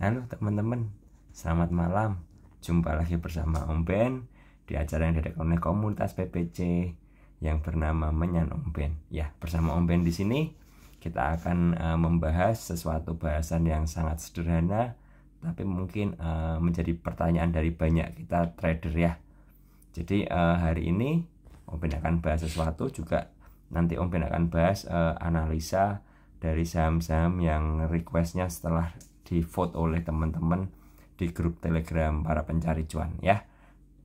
Halo teman-teman, selamat malam. Jumpa lagi bersama Om Ben di acara yang diadakan oleh komunitas PPC yang bernama Menyan Om Ben. Ya, bersama Om Ben di sini kita akan membahas sesuatu bahasan yang sangat sederhana, tapi mungkin menjadi pertanyaan dari banyak kita trader ya. Jadi hari ini Om Ben akan bahas sesuatu juga. Nanti Om Ben akan bahas analisa dari saham-saham yang requestnya setelah di vote oleh teman-teman di grup Telegram para pencari cuan ya.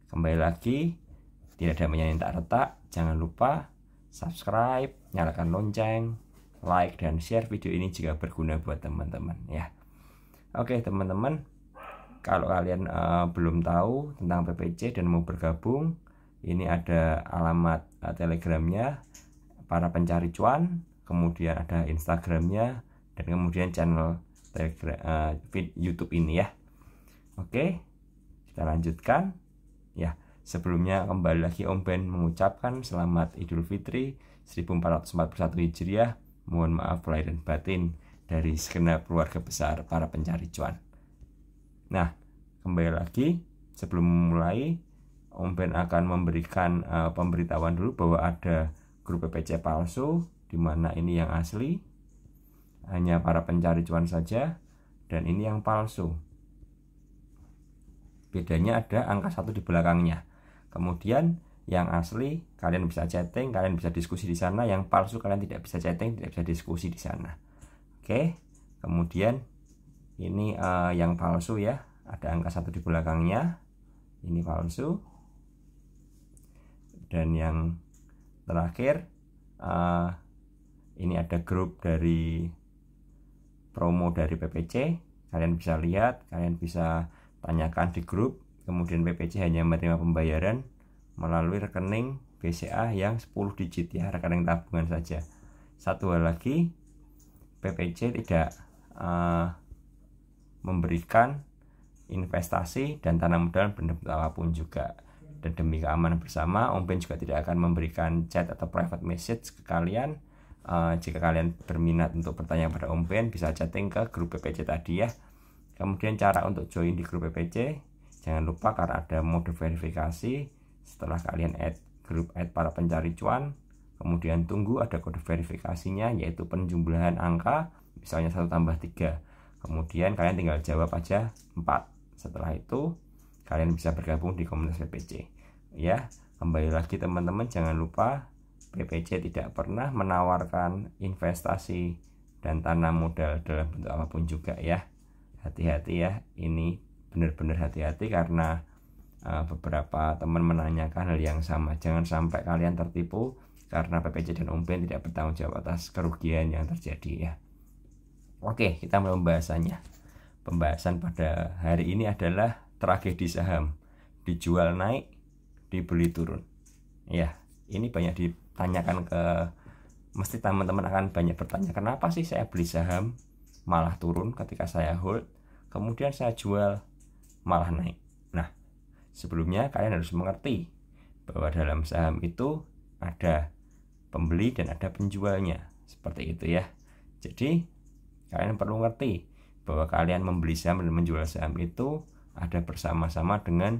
Kembali lagi, tidak ada yang tak retak. Jangan lupa subscribe, nyalakan lonceng, like dan share video ini jika berguna buat teman-teman ya. Oke teman-teman, kalau kalian belum tahu tentang PPC dan mau bergabung, ini ada alamat Telegramnya para pencari cuan, kemudian ada Instagramnya, dan kemudian channel Telegram, YouTube ini ya. Oke, kita lanjutkan ya. Sebelumnya kembali lagi Om Ben mengucapkan selamat Idul Fitri 1441 Hijriah. Mohon maaf lahir dan batin dari segenap keluarga besar para pencari cuan. Nah, kembali lagi sebelum memulai, Om Ben akan memberikan pemberitahuan dulu bahwa ada grup PPC palsu, di mana ini yang asli hanya para pencari cuan saja, dan ini yang palsu. Bedanya ada angka 1 di belakangnya. Kemudian yang asli kalian bisa chatting, kalian bisa diskusi di sana. Yang palsu kalian tidak bisa chatting, tidak bisa diskusi di sana. Oke. Kemudian ini yang palsu ya, ada angka 1 di belakangnya. Ini palsu. Dan yang terakhir ini ada grup dari promo dari PPC. Kalian bisa lihat, kalian bisa tanyakan di grup. Kemudian PPC hanya menerima pembayaran melalui rekening BCA yang 10 digit ya, rekening tabungan saja. Satu hal lagi, PPC tidak memberikan investasi dan tanam modal bentuk apapun juga. Dan demi keamanan bersama, Om Ben juga tidak akan memberikan chat atau private message ke kalian. Jika kalian berminat untuk bertanya pada Om Ben, bisa chatting ke grup PPC tadi ya. Kemudian cara untuk join di grup PPC, jangan lupa karena ada mode verifikasi. Setelah kalian add para pencari cuan, kemudian tunggu ada kode verifikasinya, yaitu penjumlahan angka, misalnya 1 tambah 3. Kemudian kalian tinggal jawab aja 4. Setelah itu kalian bisa bergabung di komunitas PPC ya. Kembali lagi teman-teman, jangan lupa PPC tidak pernah menawarkan investasi dan tanam modal dalam bentuk apapun juga ya. Hati-hati ya, ini benar-benar hati-hati karena beberapa teman menanyakan hal yang sama. Jangan sampai kalian tertipu karena PPC dan Om Ben tidak bertanggung jawab atas kerugian yang terjadi ya. Oke, kita mulai pembahasannya. Pembahasan pada hari ini adalah tragedi saham, dijual naik, dibeli turun ya. Ini banyak ditanyakan mesti teman-teman akan banyak bertanya, kenapa sih saya beli saham malah turun ketika saya hold, kemudian saya jual malah naik. Nah, sebelumnya kalian harus mengerti bahwa dalam saham itu ada pembeli dan ada penjualnya, seperti itu ya. Jadi kalian perlu ngerti bahwa kalian membeli saham dan menjual saham itu ada bersama-sama dengan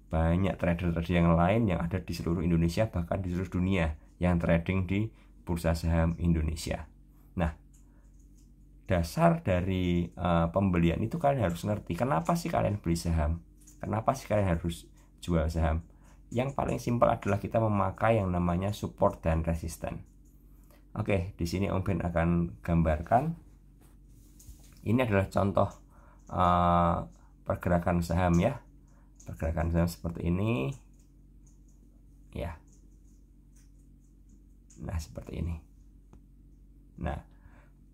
banyak trader-trader yang lain yang ada di seluruh Indonesia, bahkan di seluruh dunia yang trading di bursa saham Indonesia. Nah, dasar dari pembelian itu kalian harus ngerti. Kenapa sih kalian beli saham? Kenapa sih kalian harus jual saham? Yang paling simpel adalah kita memakai yang namanya support dan resisten. Oke, di sini Om Ben akan gambarkan. Ini adalah contoh pergerakan saham ya. Pergerakan saham seperti ini ya. Nah, seperti ini. Nah,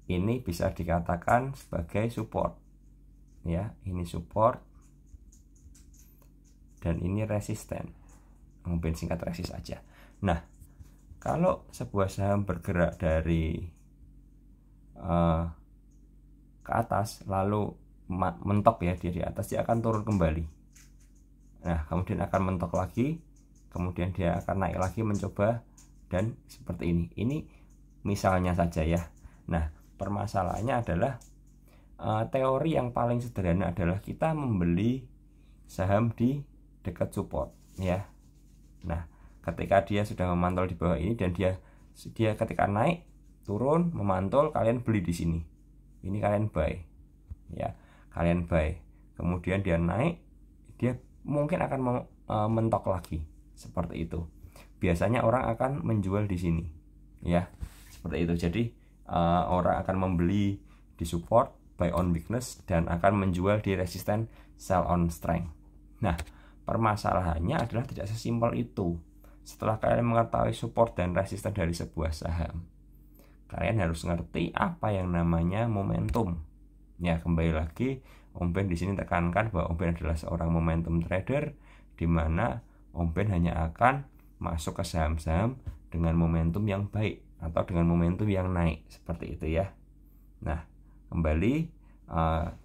ini bisa dikatakan sebagai support ya. Ini support dan ini resisten. Mungkin singkat resist aja. Nah, kalau sebuah saham bergerak dari ke atas lalu mentok ya, dia di atas, dia akan turun kembali. Nah, kemudian akan mentok lagi, kemudian dia akan naik lagi mencoba, dan seperti ini. Ini misalnya saja ya. Nah, permasalahannya adalah teori yang paling sederhana adalah kita membeli saham di dekat support ya. Nah, ketika dia sudah memantul di bawah ini dan dia ketika naik turun memantul, kalian beli di sini. Ini kalian buy ya, kalian buy. Kemudian dia naik, dia mungkin akan mentok lagi seperti itu. Biasanya orang akan menjual di sini ya, seperti itu. Jadi orang akan membeli di support, buy on weakness, dan akan menjual di resisten, sell on strength. Nah, permasalahannya adalah tidak sesimpel itu. Setelah kalian mengetahui support dan resisten dari sebuah saham, kalian harus ngerti apa yang namanya momentum. Ya, kembali lagi, Om Ben di sini tekankan bahwa Om Ben adalah seorang momentum trader, di mana Om Ben hanya akan masuk ke saham-saham dengan momentum yang baik atau dengan momentum yang naik, seperti itu ya. Nah, kembali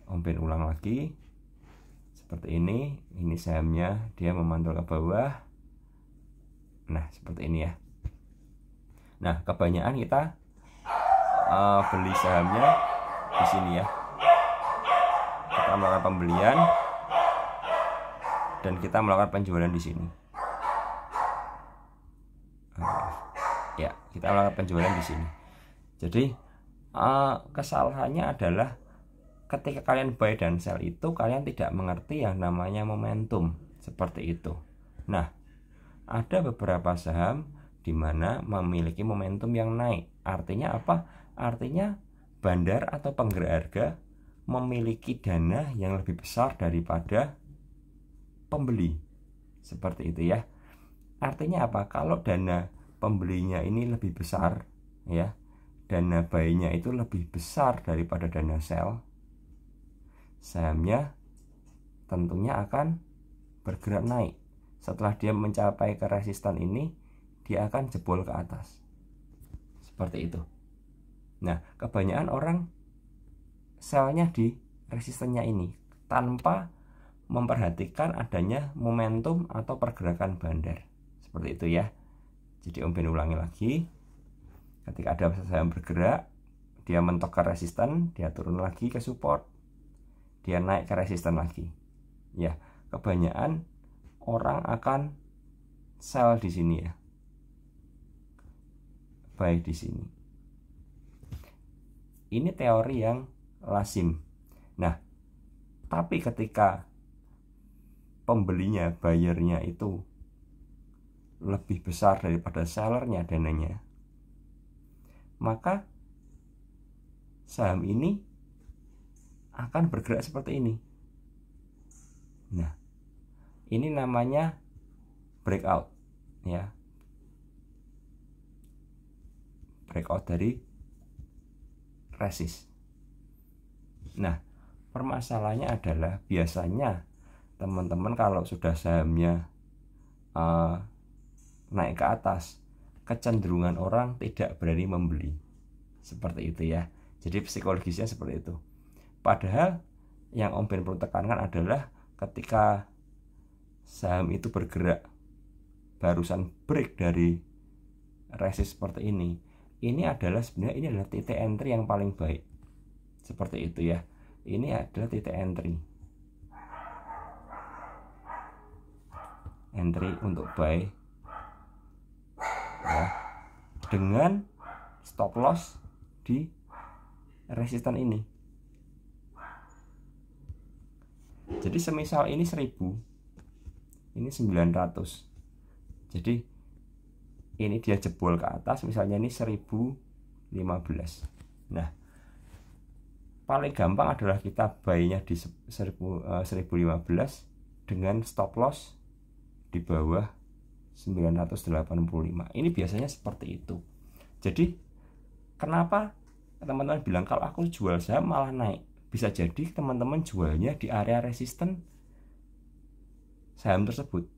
Om Ben ulang lagi seperti ini sahamnya dia memantul ke bawah. Nah, seperti ini ya. Nah, kebanyakan kita beli sahamnya di sini ya. Kita melakukan pembelian dan kita melakukan penjualan di sini. Ya, kita melakukan penjualan di sini. Jadi kesalahannya adalah ketika kalian buy dan sell itu kalian tidak mengerti yang namanya momentum, seperti itu. Nah, ada beberapa saham di mana memiliki momentum yang naik. Artinya apa? Artinya bandar atau penggerak harga memiliki dana yang lebih besar daripada pembeli, seperti itu ya. Artinya apa? Kalau dana pembelinya ini lebih besar ya, dana buy-nya itu lebih besar daripada dana sell, sahamnya tentunya akan bergerak naik. Setelah dia mencapai ke resisten ini, dia akan jebol ke atas, seperti itu. Nah, kebanyakan orang sellnya di resistennya ini tanpa memperhatikan adanya momentum atau pergerakan bandar, seperti itu ya. Jadi Om Ben ulangi lagi, ketika ada saham bergerak, dia mentok ke resisten, dia turun lagi ke support, dia naik ke resisten lagi ya. Kebanyakan orang akan sell di sini ya, buy di sini. Ini teori yang lazim. Nah, tapi ketika pembelinya, buyernya itu lebih besar daripada sellernya dananya, maka saham ini akan bergerak seperti ini. Nah, ini namanya breakout ya, breakout dari resist. Nah, permasalahannya adalah biasanya teman-teman kalau sudah sahamnya naik ke atas, kecenderungan orang tidak berani membeli, seperti itu ya. Jadi psikologisnya seperti itu. Padahal yang Om Ben perlu tekankan adalah ketika saham itu bergerak barusan break dari resist seperti ini adalah sebenarnya ini adalah titik entry yang paling baik, seperti itu ya. Ini adalah titik entry untuk buy ya, dengan stop loss di resisten ini. Jadi semisal ini 1000, ini 900. Jadi ini dia jebol ke atas, misalnya ini 1015. Nah, paling gampang adalah kita buy-nya di 1015 dengan stop loss di bawah 985. Ini biasanya seperti itu. Jadi kenapa teman-teman bilang kalau aku jual saham malah naik? Bisa jadi teman-teman jualnya di area resisten saham tersebut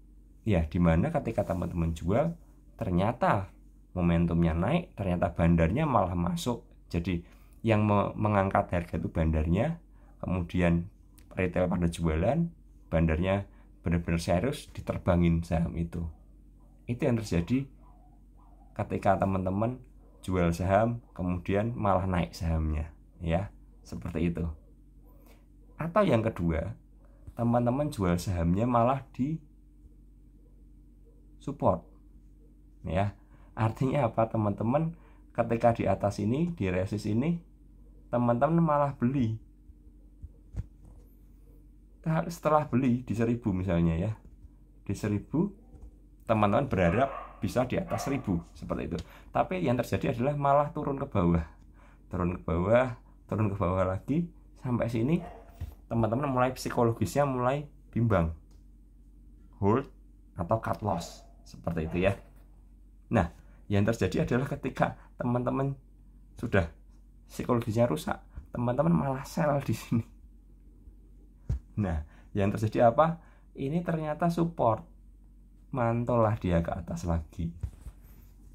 ya, dimana ketika teman-teman jual ternyata momentumnya naik, ternyata bandarnya malah masuk. Jadi yang mengangkat harga itu bandarnya, kemudian retail pada jualan, bandarnya benar-benar serius diterbangin saham itu. Itu yang terjadi ketika teman-teman jual saham kemudian malah naik sahamnya ya, seperti itu. Atau yang kedua, teman-teman jual sahamnya malah di support, ya. Artinya apa teman-teman? Ketika di atas ini, di resist ini, teman-teman malah beli. Setelah beli di 1000 misalnya ya, di 1000 teman-teman berharap bisa di atas 1000 seperti itu. Tapi yang terjadi adalah malah turun ke bawah, turun ke bawah, turun ke bawah lagi sampai sini. Teman-teman mulai psikologisnya mulai bimbang, hold atau cut loss seperti itu ya. Nah, yang terjadi adalah ketika teman-teman sudah psikologisnya rusak, teman-teman malah sell di sini. Nah, yang terjadi apa? Ini ternyata support, mantullah dia ke atas lagi.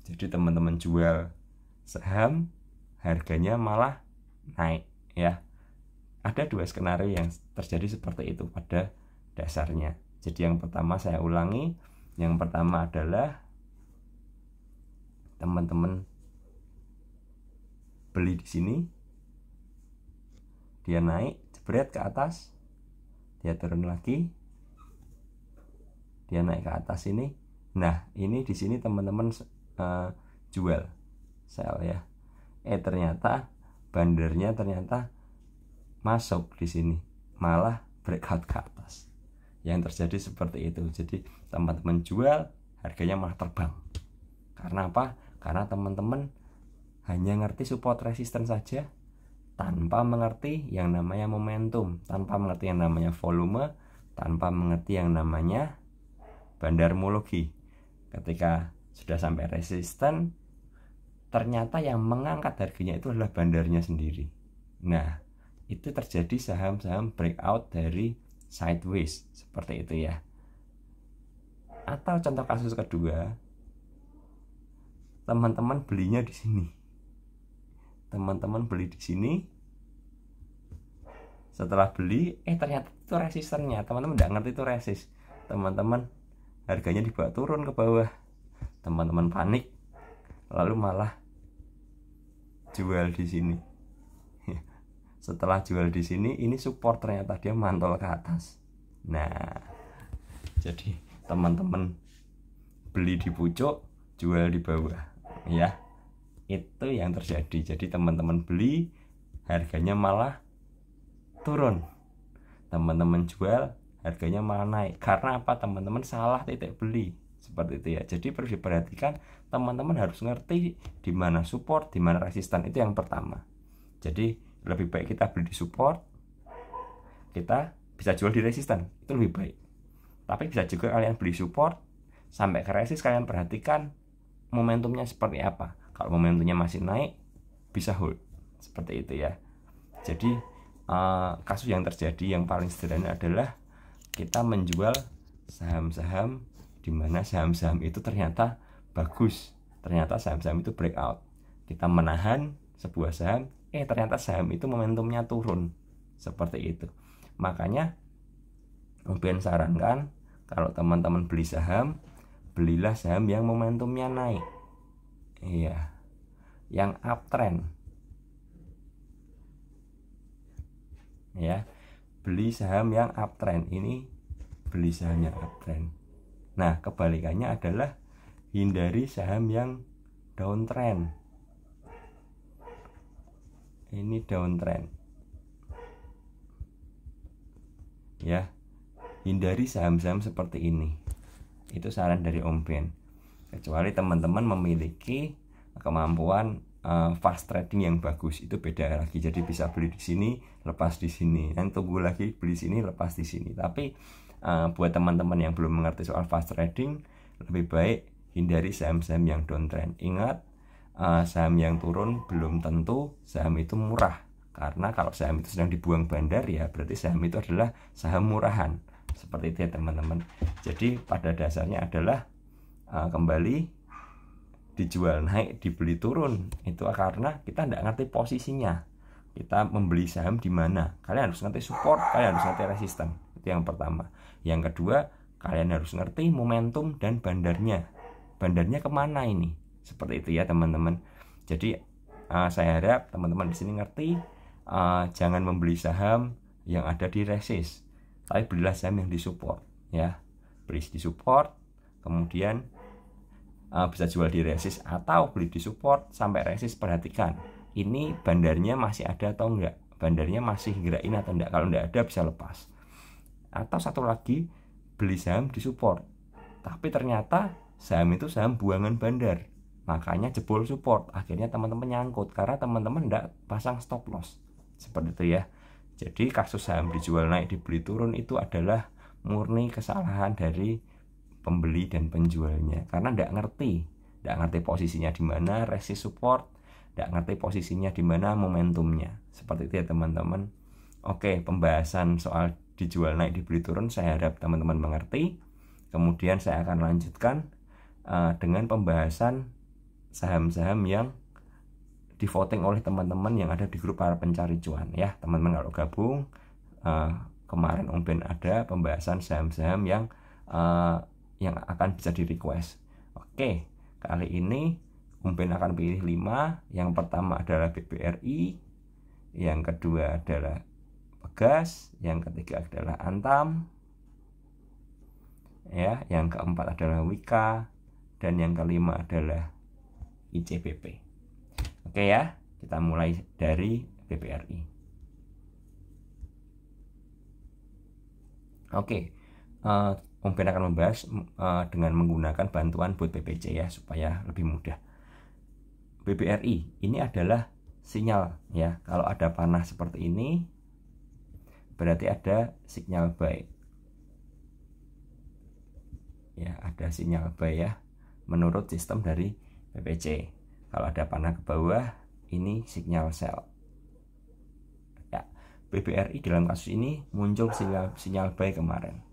Jadi teman-teman jual saham, harganya malah naik ya. Ada dua skenario yang terjadi seperti itu pada dasarnya. Jadi yang pertama saya ulangi, yang pertama adalah teman-teman beli di sini, dia naik, jebret ke atas, dia turun lagi, dia naik ke atas ini. Nah, ini di sini teman-teman jual, sell ya. Ternyata bandernya ternyata masuk di sini, malah breakout ke atas. Yang terjadi seperti itu. Jadi teman-teman jual, harganya malah terbang. Karena apa? Karena teman-teman hanya ngerti support resistance saja, tanpa mengerti yang namanya momentum, tanpa mengerti yang namanya volume, tanpa mengerti yang namanya bandarmologi. Ketika sudah sampai resisten, ternyata yang mengangkat harganya itu adalah bandarnya sendiri. Nah, itu terjadi saham-saham breakout dari sideways seperti itu ya. Atau contoh kasus kedua, teman-teman belinya di sini. Teman-teman beli di sini. Setelah beli, ternyata itu resistennya. Teman-teman tidak ngerti itu resist. Teman-teman harganya dibawa turun ke bawah. Teman-teman panik, lalu malah jual di sini. Setelah jual di sini, ini support, ternyata dia mantul ke atas. Nah, jadi teman-teman beli di pucuk, jual di bawah, ya. Itu yang terjadi. Jadi teman-teman beli, harganya malah turun. Teman-teman jual, harganya malah naik. Karena apa? Teman-teman salah titik beli. Seperti itu ya. Jadi perlu diperhatikan, teman-teman harus ngerti di mana support, di mana resisten. Itu yang pertama. Jadi lebih baik kita beli di support, kita bisa jual di resisten, itu lebih baik. Tapi bisa juga kalian beli support sampai ke resist, kalian perhatikan momentumnya seperti apa. Kalau momentumnya masih naik, bisa hold seperti itu ya. Jadi kasus yang terjadi yang paling sederhana adalah kita menjual saham-saham di mana saham-saham itu ternyata bagus, ternyata saham-saham itu breakout. Kita menahan sebuah saham, ternyata saham itu momentumnya turun seperti itu. Makanya Om sarankan, kalau teman-teman beli saham, belilah saham yang momentumnya naik, iya, yang uptrend ya. Beli saham yang uptrend, ini beli saham yang uptrend. Nah, kebalikannya adalah hindari saham yang downtrend. Ini downtrend ya, hindari saham-saham seperti ini. Itu saran dari Om Ben. Kecuali teman-teman memiliki kemampuan fast trading yang bagus, itu beda lagi. Jadi bisa beli di sini, lepas di sini, dan tunggu lagi beli sini, lepas di sini. Tapi buat teman-teman yang belum mengerti soal fast trading, lebih baik hindari saham-saham yang downtrend. Ingat, saham yang turun belum tentu saham itu murah. Karena kalau saham itu sedang dibuang bandar, ya berarti saham itu adalah saham murahan. Seperti itu ya teman-teman. Jadi pada dasarnya adalah kembali dijual naik, dibeli turun, itu karena kita tidak ngerti posisinya. Kita membeli saham di mana, kalian harus ngerti support, kalian harus ngerti resisten. Itu yang pertama. Yang kedua, kalian harus ngerti momentum dan bandarnya. Bandarnya kemana ini? Seperti itu ya teman-teman. Jadi saya harap teman-teman di sini ngerti, jangan membeli saham yang ada di resist, tapi belilah saham yang di support ya. Beli di support, kemudian bisa jual di resist atau beli di support sampai resist. Perhatikan ini bandarnya masih ada atau enggak, bandarnya masih gerakin atau enggak. Kalau enggak ada bisa lepas. Atau satu lagi, beli saham di support tapi ternyata saham itu saham buangan bandar, makanya jebol support, akhirnya teman-teman nyangkut karena teman-teman enggak pasang stop loss. Seperti itu ya. Jadi kasus saham dijual naik dibeli turun itu adalah murni kesalahan dari pembeli dan penjualnya, karena enggak ngerti posisinya di mana resist support, enggak ngerti posisinya di mana momentumnya. Seperti itu ya teman-teman. Oke, pembahasan soal dijual naik dibeli turun saya harap teman-teman mengerti. Kemudian saya akan lanjutkan dengan pembahasan saham-saham yang di voting oleh teman-teman yang ada di grup para pencari cuan ya. Teman-teman kalau gabung, kemarin Om Ben ada pembahasan saham-saham yang akan bisa di request. Oke, kali ini Om Ben akan pilih 5. Yang pertama adalah BBRI, yang kedua adalah Pegas, yang ketiga adalah Antam ya, yang keempat adalah Wika, dan yang kelima adalah ICBP. Oke ya, kita mulai dari BBRI. Oke, Om Ben akan membahas dengan menggunakan bantuan bot PPC ya, supaya lebih mudah. BBRI ini adalah sinyal ya, kalau ada panah seperti ini berarti ada sinyal buy ya, ada sinyal buy ya menurut sistem dari PPC. Kalau ada panah ke bawah ini sinyal sell ya. BBRI dalam kasus ini muncul sinyal buy kemarin.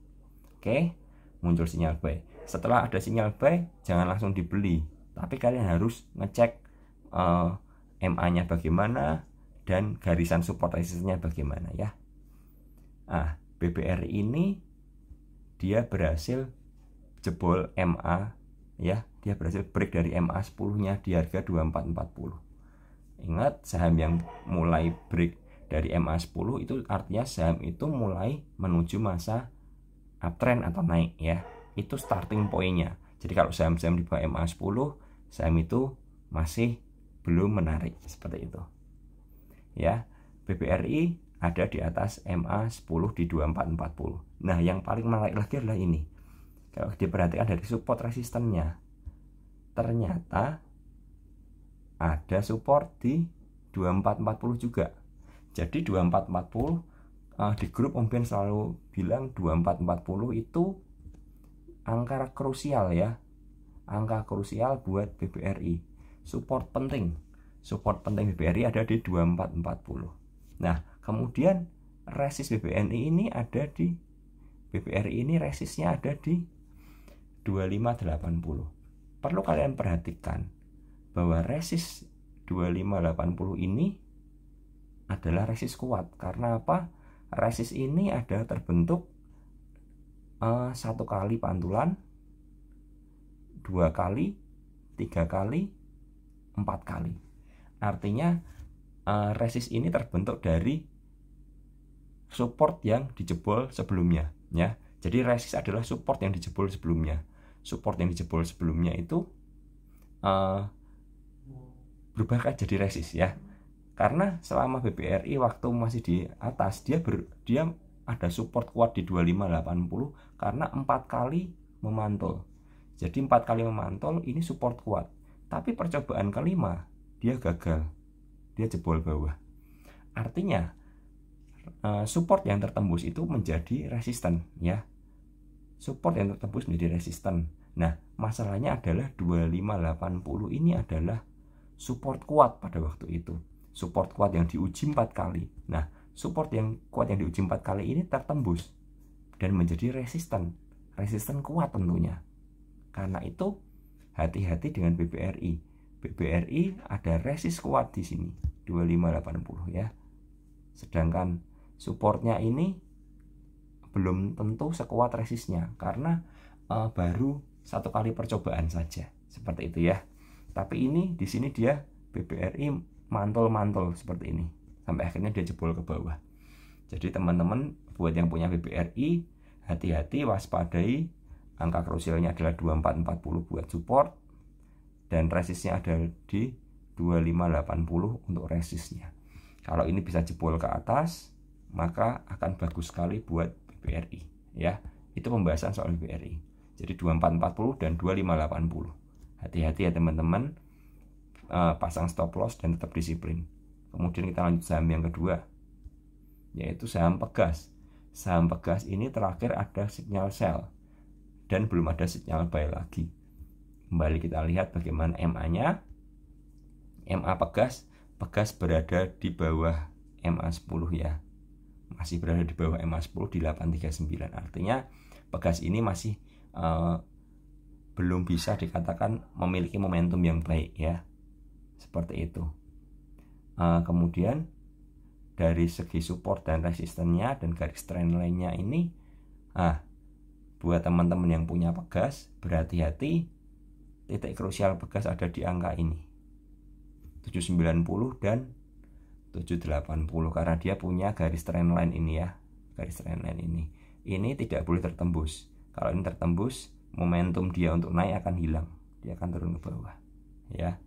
Oke, muncul sinyal buy. Setelah ada sinyal buy jangan langsung dibeli, tapi kalian harus ngecek MA-nya bagaimana dan garisan support resistance-nya bagaimana ya. BBRI ini dia berhasil jebol MA ya, dia berhasil break dari MA 10-nya di harga 2440. Ingat, saham yang mulai break dari MA 10 itu artinya saham itu mulai menuju masa uptrend atau naik ya. Itu starting point-nya. Jadi kalau saham-saham di bawah MA 10, saham itu masih belum menarik, seperti itu. Ya, BBRI ada di atas MA 10 di 2440. Nah, yang paling menarik lagi adalah ini. Kalau diperhatikan dari support resistennya, ternyata ada support di 2440 juga. Jadi 2440 di grup Om Ben selalu bilang 2440 itu angka krusial ya. Angka krusial buat BBRI. Support penting BBRI ada di 2440. Nah, kemudian resist BBRI ini resistnya ada di 2580. Perlu kalian perhatikan bahwa resist 2580 ini adalah resist kuat. Karena apa? Resist ini ada terbentuk 1 kali pantulan, 2 kali, 3 kali, 4 kali. Artinya resist ini terbentuk dari support yang dijebol sebelumnya ya. Jadi resist adalah support yang dijebol sebelumnya. Support yang dijebol sebelumnya itu berubah jadi resist ya. Karena selama BBRI waktu masih di atas dia ada support kuat di 2580 karena 4 kali memantul. Jadi 4 kali memantul ini support kuat. Tapi percobaan kelima dia gagal. Dia jebol bawah. Artinya support yang tertembus itu menjadi resisten ya. Support yang tertembus menjadi resisten. Nah, masalahnya adalah 2580 ini adalah support kuat pada waktu itu. Support kuat yang diuji 4 kali. Nah, support yang kuat yang diuji 4 kali ini tertembus dan menjadi resisten. Resisten kuat tentunya. Karena itu hati-hati dengan BBRI. BBRI ada resist kuat di sini 2580 ya. Sedangkan supportnya ini belum tentu sekuat resistnya karena baru 1 kali percobaan saja, seperti itu ya. Tapi ini di sini dia BBRI mantul-mantul seperti ini sampai akhirnya dia jebol ke bawah. Jadi teman-teman buat yang punya BBRI, hati-hati, waspadai, angka krusialnya adalah 2440 buat support, dan resistnya ada di 2580 untuk resistnya. Kalau ini bisa jebol ke atas, maka akan bagus sekali buat BBRI ya. Itu pembahasan soal BBRI. Jadi 2440 dan 2580. Hati-hati ya teman-teman, pasang stop loss dan tetap disiplin. Kemudian kita lanjut saham yang kedua, yaitu saham Pegas. Saham Pegas ini terakhir ada sinyal sell dan belum ada sinyal buy lagi. Kembali kita lihat bagaimana MA-nya. MA Pegas berada di bawah MA10 ya. Masih berada di bawah MA10 di 839. Artinya Pegas ini masih belum bisa dikatakan memiliki momentum yang baik ya. Seperti itu. Kemudian dari segi support dan resistennya dan garis trendline-nya ini, buat teman-teman yang punya Pegas, berhati-hati, titik krusial Pegas ada di angka ini, 790 dan 780, karena dia punya garis trendline ini ya. Garis trendline ini tidak boleh tertembus. Kalau ini tertembus, momentum dia untuk naik akan hilang, dia akan turun ke bawah ya.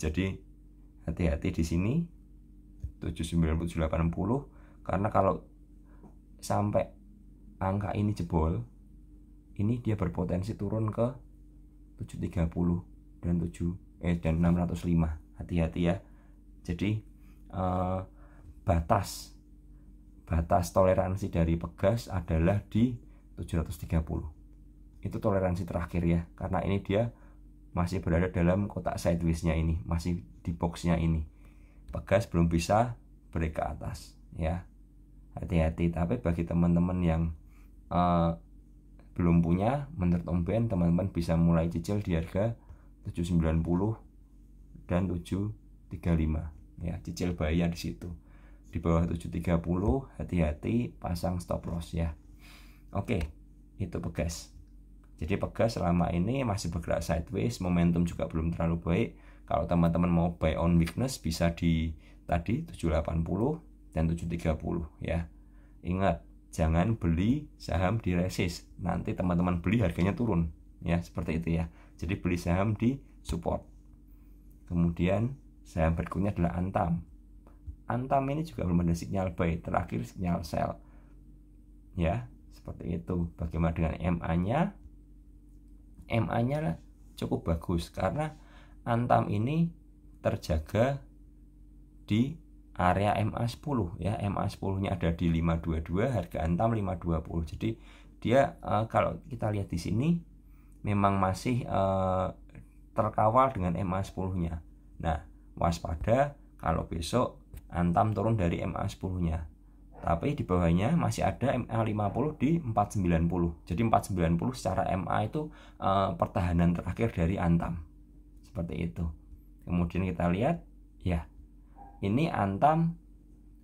Jadi hati-hati di sini 790 780, karena kalau sampai angka ini jebol, ini dia berpotensi turun ke 730 dan 605. Hati-hati ya. Jadi batas toleransi dari Pegas adalah di 730. Itu toleransi terakhir ya, karena ini dia masih berada dalam kotak sideways-nya ini, masih di box-nya ini. Pegas belum bisa break ke atas ya. Hati-hati. Tapi bagi teman-teman yang belum punya, menurut Om Ben, teman-teman bisa mulai cicil di harga 790 dan 735 ya. Cicil bahaya di situ. Di bawah 730 hati-hati, pasang stop loss ya. Oke, itu Pegas. Jadi Pegas selama ini masih bergerak sideways, momentum juga belum terlalu baik. Kalau teman-teman mau buy on weakness bisa di tadi 780 dan 730 ya. Ingat, jangan beli saham di resist. Nanti teman-teman beli harganya turun ya, seperti itu ya. Jadi beli saham di support. Kemudian saham berikutnya adalah Antam. Antam ini juga belum ada sinyal buy, terakhir sinyal sell ya, seperti itu. Bagaimana dengan MA-nya? MA-nya cukup bagus karena Antam ini terjaga di area MA10 ya. MA10-nya ada di 522, harga Antam 520. Jadi dia kalau kita lihat di sini memang masih terkawal dengan MA10-nya. Nah, waspada kalau besok Antam turun dari MA10-nya. Tapi di bawahnya masih ada MA50 di 490. Jadi 490 secara MA itu pertahanan terakhir dari Antam. Seperti itu. Kemudian kita lihat ya, ini Antam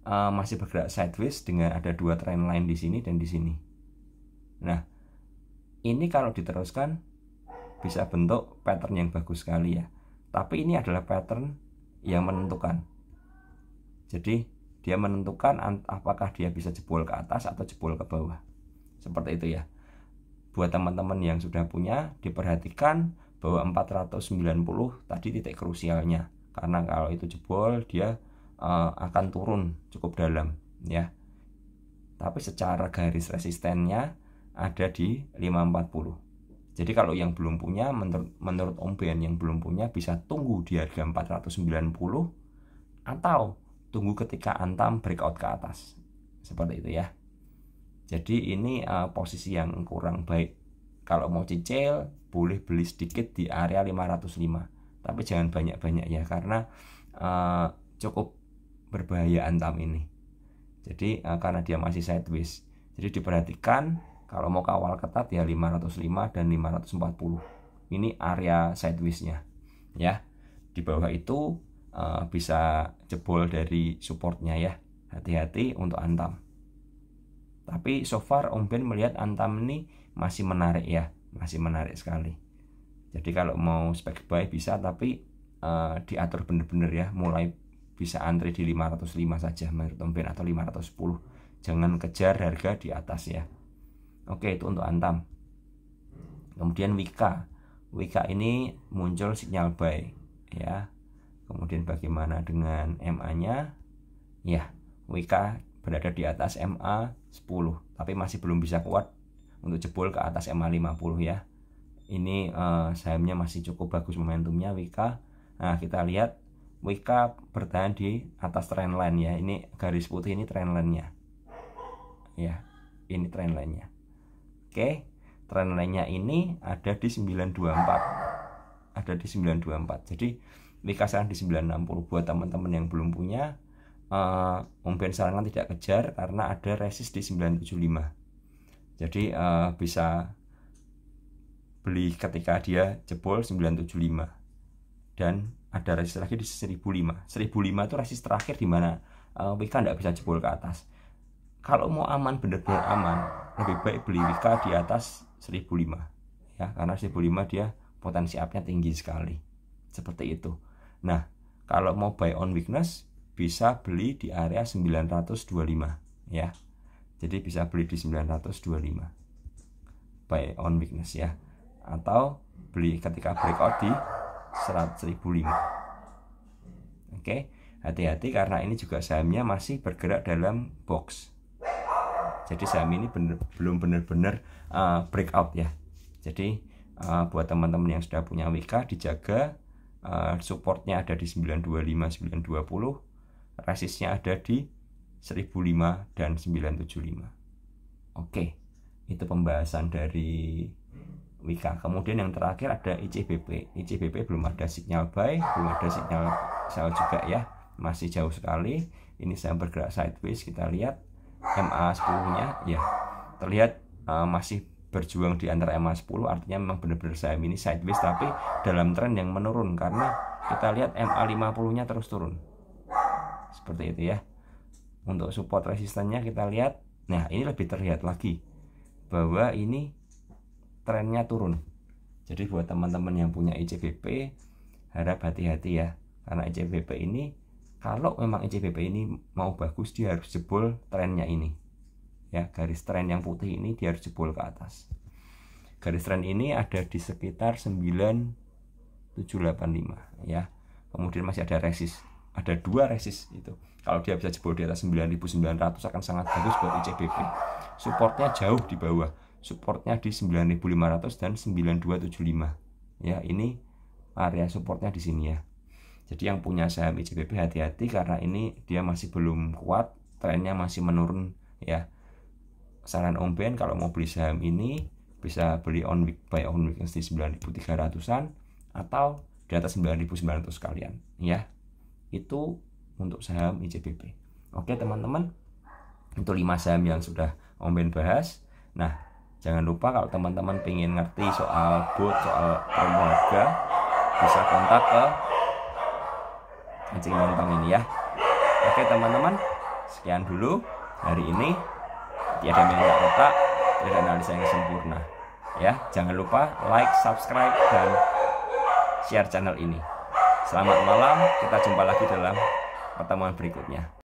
masih bergerak sideways dengan ada dua trendline di sini dan di sini. Nah, ini kalau diteruskan bisa bentuk pattern yang bagus sekali ya. Tapi ini adalah pattern yang menentukan. Jadi dia menentukan apakah dia bisa jebol ke atas atau jebol ke bawah. Seperti itu ya. Buat teman-teman yang sudah punya, diperhatikan bahwa 490 tadi titik krusialnya. Karena kalau itu jebol, dia akan turun cukup dalam ya. Tapi secara garis resistennya ada di 540. Jadi kalau yang belum punya, menurut Om Ben yang belum punya, bisa tunggu di harga 490 atau tunggu ketika Antam breakout ke atas. Seperti itu ya. Jadi ini posisi yang kurang baik. Kalau mau cicil, boleh beli sedikit di area 505. Tapi jangan banyak-banyak ya, karena cukup berbahaya Antam ini. Jadi karena dia masih sideways. Jadi diperhatikan kalau mau kawal ketat ya 505 dan 540. Ini area sideways-nya ya. Di bawah itu bisa jebol dari supportnya ya. Hati-hati untuk Antam. Tapi so far Om Ben melihat Antam ini masih menarik ya, masih menarik sekali. Jadi kalau mau spek buy bisa, tapi diatur bener-bener ya, mulai bisa antri di 505 saja menurut Om Ben, atau 510. Jangan kejar harga di atas ya. Oke, itu untuk Antam. Kemudian Wika ini muncul sinyal buy ya. Kemudian bagaimana dengan MA-nya? Ya, Wika berada di atas MA 10, tapi masih belum bisa kuat untuk jebol ke atas MA 50 ya. Ini sahamnya masih cukup bagus momentumnya Wika. Nah, kita lihat Wika bertahan di atas trendline ya. Ini garis putih ini trendline-nya. Ya, ini trendline-nya. Oke, trendline-nya ini ada di 924. Ada di 924. Jadi Wika sekarang di 960. Buat teman-teman yang belum punya, Om Ben sarankan tidak kejar karena ada resist di 975. Jadi bisa beli ketika dia jebol 975. Dan ada resist lagi di 1005. 1005 itu resist terakhir di mana Wika tidak bisa jebol ke atas. Kalau mau aman, benar-benar aman, lebih baik beli Wika di atas 1005 ya, karena 1005 dia potensi up-nya tinggi sekali. Seperti itu. Nah, kalau mau buy on weakness bisa beli di area 925 ya. Jadi bisa beli di 925 buy on weakness ya, atau beli ketika breakout di 1005. Oke, hati-hati karena ini juga sahamnya masih bergerak dalam box. Jadi saham ini belum benar-benar breakout ya. Jadi buat teman-teman yang sudah punya Wika dijaga, supportnya ada di 925, 920, resistnya ada di 1005 dan 975. Oke, itu pembahasan dari Wika. Kemudian yang terakhir ada ICBP. ICBP belum ada sinyal buy, belum ada sinyal sell juga ya, masih jauh sekali. Ini saham bergerak sideways. Kita lihat MA 10-nya ya, terlihat masih berjuang di antara MA 10, artinya memang benar-benar saham ini sideways tapi dalam tren yang menurun, karena kita lihat MA 50-nya terus turun. Seperti itu ya. Untuk support resistannya kita lihat, nah ini lebih terlihat lagi bahwa ini trennya turun. Jadi buat teman-teman yang punya ICBP harap hati-hati ya, karena ICBP ini, kalau memang ICBP ini mau bagus, dia harus jebol trennya ini ya, garis tren yang putih ini dia harus jebol ke atas. Garis tren ini ada di sekitar 9785 ya. Kemudian masih ada resist, ada 2 resist itu. Kalau dia bisa jebol di atas 9900 akan sangat bagus buat ICBP. Supportnya jauh di bawah, supportnya di 9500 dan 9275 ya. Ini area supportnya di sini ya. Jadi yang punya saham ICBP hati-hati karena ini dia masih belum kuat, trennya masih menurun ya. Saran Om Ben kalau mau beli saham ini bisa beli buy on weakness di 9.300-an atau di atas 9.900 sekalian ya. Itu untuk saham ICBP. Oke teman-teman, itu 5 saham yang sudah Om Ben bahas. Nah, jangan lupa kalau teman-teman pengen ngerti soal bot, soal promo harga, bisa kontak ke Encing Montong ini ya. Oke teman-teman, sekian dulu hari ini. Tiada yang tak otak, tiada analisa yang sempurna ya. Jangan lupa like, subscribe, dan share channel ini. Selamat malam, kita jumpa lagi dalam pertemuan berikutnya.